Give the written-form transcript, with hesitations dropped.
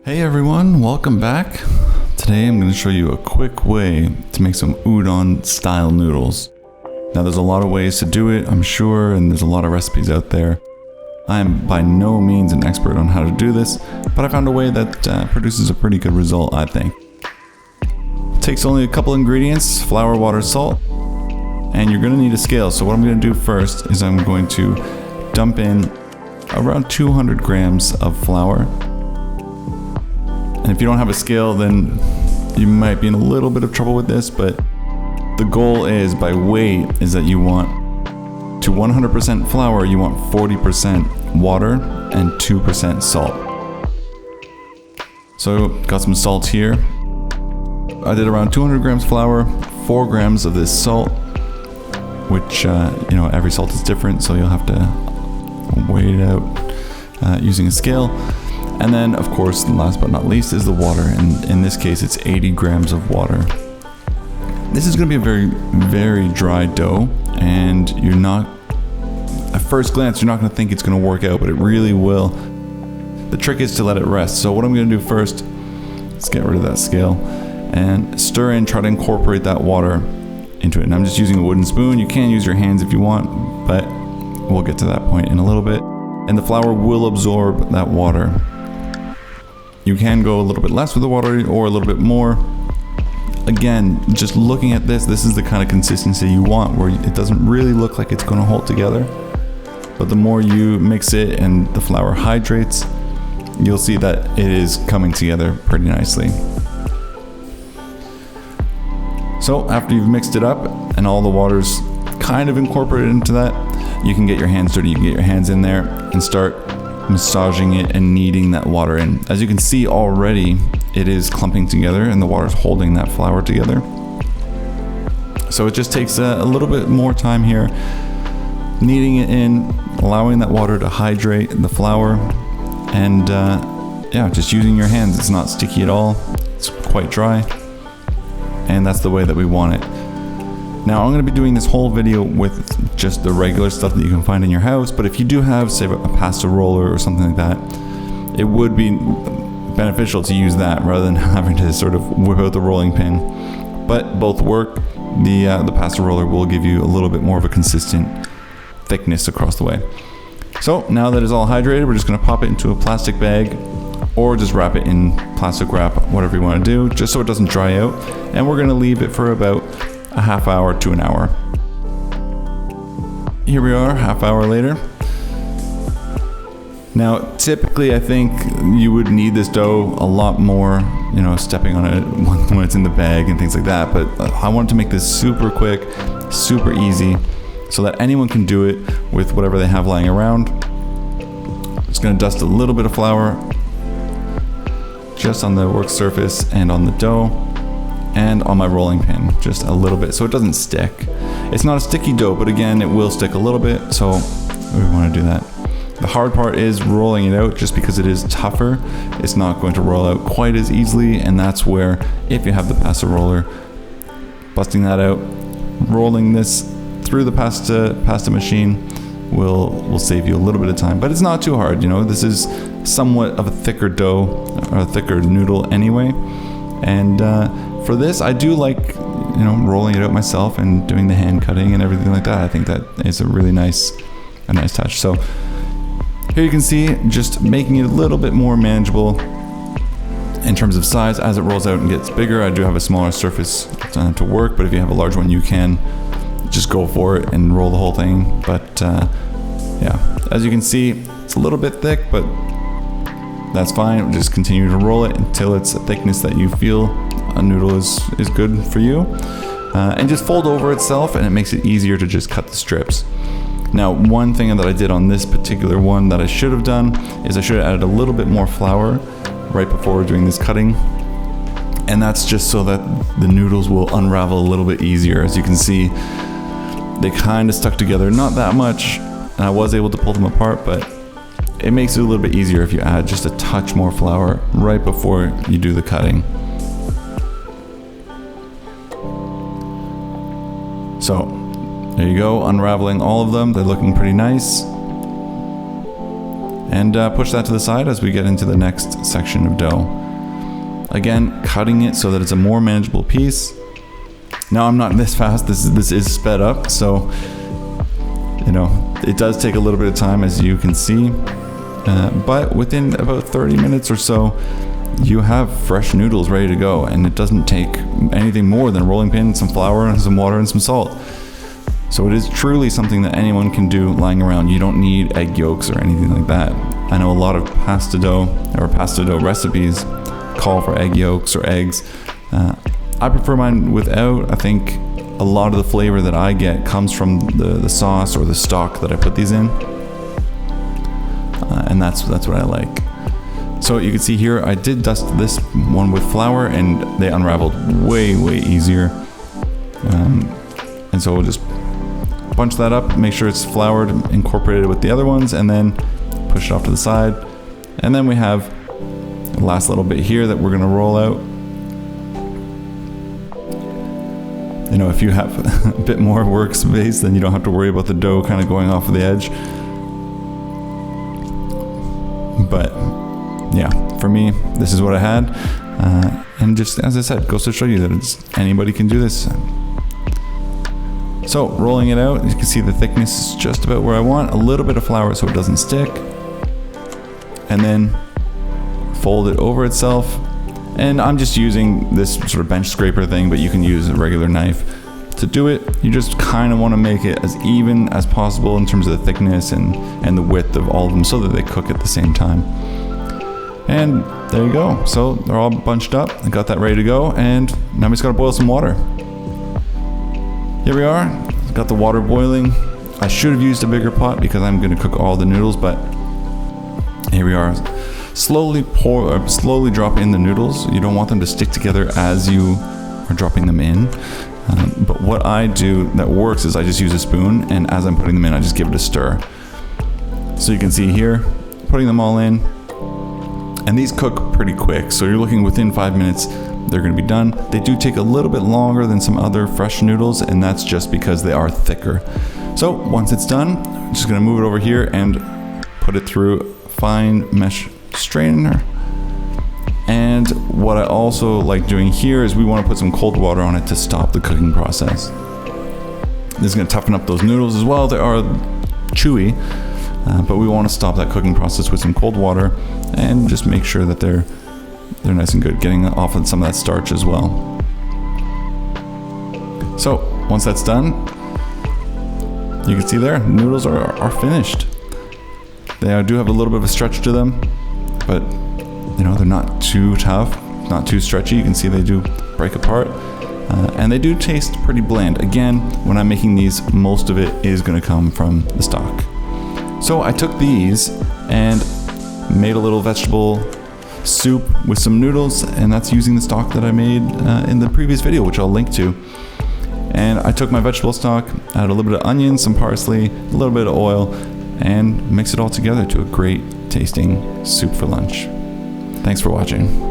Hey everyone, welcome back. Today I'm going to show you a quick way to make some udon style noodles. Now there's a lot of ways to do it, I'm sure, and there's a lot of recipes out there. I am by no means an expert on how to do this, but I found a way that produces a pretty good result, I think. It takes only a couple ingredients, flour, water, salt, and you're going to need a scale. So what I'm going to do first is I'm going to dump in around 200 grams of flour. And if you don't have a scale, then you might be in a little bit of trouble with this, but the goal is by weight is that you want to 100% flour, you want 40% water and 2% salt. So got some salt here. I did around 200 grams flour, 4 grams of this salt, which, every salt is different, so you'll have to weigh it out using a scale. And then, of course, last but not least is the water. And in this case, it's 80 grams of water. This is going to be a very, very dry dough. And you're not, at first glance, you're not going to think it's going to work out, but it really will. The trick is to let it rest. So what I'm going to do first, let's get rid of that scale and stir in, try to incorporate that water into it. And I'm just using a wooden spoon. You can use your hands if you want, but we'll get to that point in a little bit. And the flour will absorb that water. You can go a little bit less with the water or a little bit more. Again, just looking at this is the kind of consistency you want, where it doesn't really look like it's going to hold together. But the more you mix it and the flour hydrates, you'll see that it is coming together pretty nicely. So after you've mixed it up and all the water's kind of incorporated into that, you can get your hands dirty, you can get your hands in there and start massaging it and kneading that water in. As you can see already, it is clumping together and the water is holding that flour together. So it just takes a little bit more time here, kneading it in, allowing that water to hydrate the flour, and just using your hands. It's not sticky at all, it's quite dry, and that's the way that we want it. Now I'm going to be doing this whole video with just the regular stuff that you can find in your house, but if you do have, say, a pasta roller or something like that, it would be beneficial to use that rather than having to sort of whip out the rolling pin. But both work. The pasta roller will give you a little bit more of a consistent thickness across the way. So now that it's all hydrated, we're just going to pop it into a plastic bag or just wrap it in plastic wrap, whatever you want to do, just so it doesn't dry out. And we're going to leave it for about a half hour to an hour. Here we are, half hour later. Now, typically I think you would need this dough a lot more, stepping on it when it's in the bag and things like that. But I wanted to make this super quick, super easy, so that anyone can do it with whatever they have lying around. I'm just gonna dust a little bit of flour just on the work surface and on the dough. And on my rolling pin, just a little bit, so it doesn't stick. It's not a sticky dough, but again, it will stick a little bit, so we want to do that. The hard part is rolling it out, just because it is tougher. It's not going to roll out quite as easily, and that's where, if you have the pasta roller, busting that out, rolling this through the pasta machine will save you a little bit of time. But it's not too hard, This is somewhat of a thicker dough, or a thicker noodle anyway, and for this, I do like, rolling it out myself and doing the hand cutting and everything like that. I think that is a really nice touch. So here you can see, just making it a little bit more manageable in terms of size as it rolls out and gets bigger. I do have a smaller surface to work, but if you have a large one, you can just go for it and roll the whole thing. But as you can see, it's a little bit thick, but that's fine. We'll just continue to roll it until it's a thickness that you feel a noodle is good for you, and just fold over itself, and it makes it easier to just cut the strips. Now, one thing that I did on this particular one that I should have done is I should have added a little bit more flour right before doing this cutting, and that's just so that the noodles will unravel a little bit easier. As you can see, they kind of stuck together, not that much, and I was able to pull them apart, but it makes it a little bit easier if you add just a touch more flour right before you do the cutting. So there you go, unraveling all of them. They're looking pretty nice. and push that to the side as we get into the next section of dough. Again, cutting it so that it's a more manageable piece. Now I'm not this fast, this is sped up, so you know, it does take a little bit of time, as you can see, but within about 30 minutes or so, you have fresh noodles ready to go, and it doesn't take anything more than a rolling pin, some flour, and some water, and some salt. So it is truly something that anyone can do lying around. You don't need egg yolks or anything like that. I know a lot of pasta dough recipes call for egg yolks or eggs. I prefer mine without. I think a lot of the flavor that I get comes from the sauce or the stock that I put these in, and that's what I like. So you can see here, I did dust this one with flour, and they unraveled way easier. And so we'll just bunch that up, make sure it's floured, incorporated with the other ones, and then push it off to the side. And then we have the last little bit here that we're gonna roll out. You know, if you have a bit more workspace, then you don't have to worry about the dough kind of going off of the edge. But yeah, for me, this is what I had. And just as I said, goes to show you that anybody can do this. So rolling it out, you can see the thickness is just about where I want. A little bit of flour so it doesn't stick. And then fold it over itself. And I'm just using this sort of bench scraper thing, but you can use a regular knife to do it. You just kind of want to make it as even as possible in terms of the thickness and the width of all of them so that they cook at the same time. And there you go. So they're all bunched up. I got that ready to go, and now we just gotta boil some water. Here we are. Got the water boiling. I should have used a bigger pot because I'm gonna cook all the noodles, but here we are. Slowly drop in the noodles. You don't want them to stick together as you are dropping them in. But what I do that works is I just use a spoon, and as I'm putting them in, I just give it a stir. So you can see here, putting them all in. And these cook pretty quick, so you're looking within 5 minutes, they're gonna be done. They do take a little bit longer than some other fresh noodles, and that's just because they are thicker. So once it's done, I'm just gonna move it over here and put it through fine mesh strainer. And what I also like doing here is we want to put some cold water on it to stop the cooking process. This is going to toughen up those noodles as well. They are chewy, but we want to stop that cooking process with some cold water and just make sure that they're nice and good, getting off of some of that starch as well. So once that's done, you can see there, noodles are finished. They do have a little bit of a stretch to them, but you know, they're not too tough, not too stretchy. You can see they do break apart, and they do taste pretty bland. Again, when I'm making these, most of it is going to come from the stock. So I took these and made a little vegetable soup with some noodles, and that's using the stock that I made in the previous video, which I'll link to. And I took my vegetable stock, added a little bit of onion, some parsley, a little bit of oil, and mix it all together to a great tasting soup for lunch. Thanks for watching.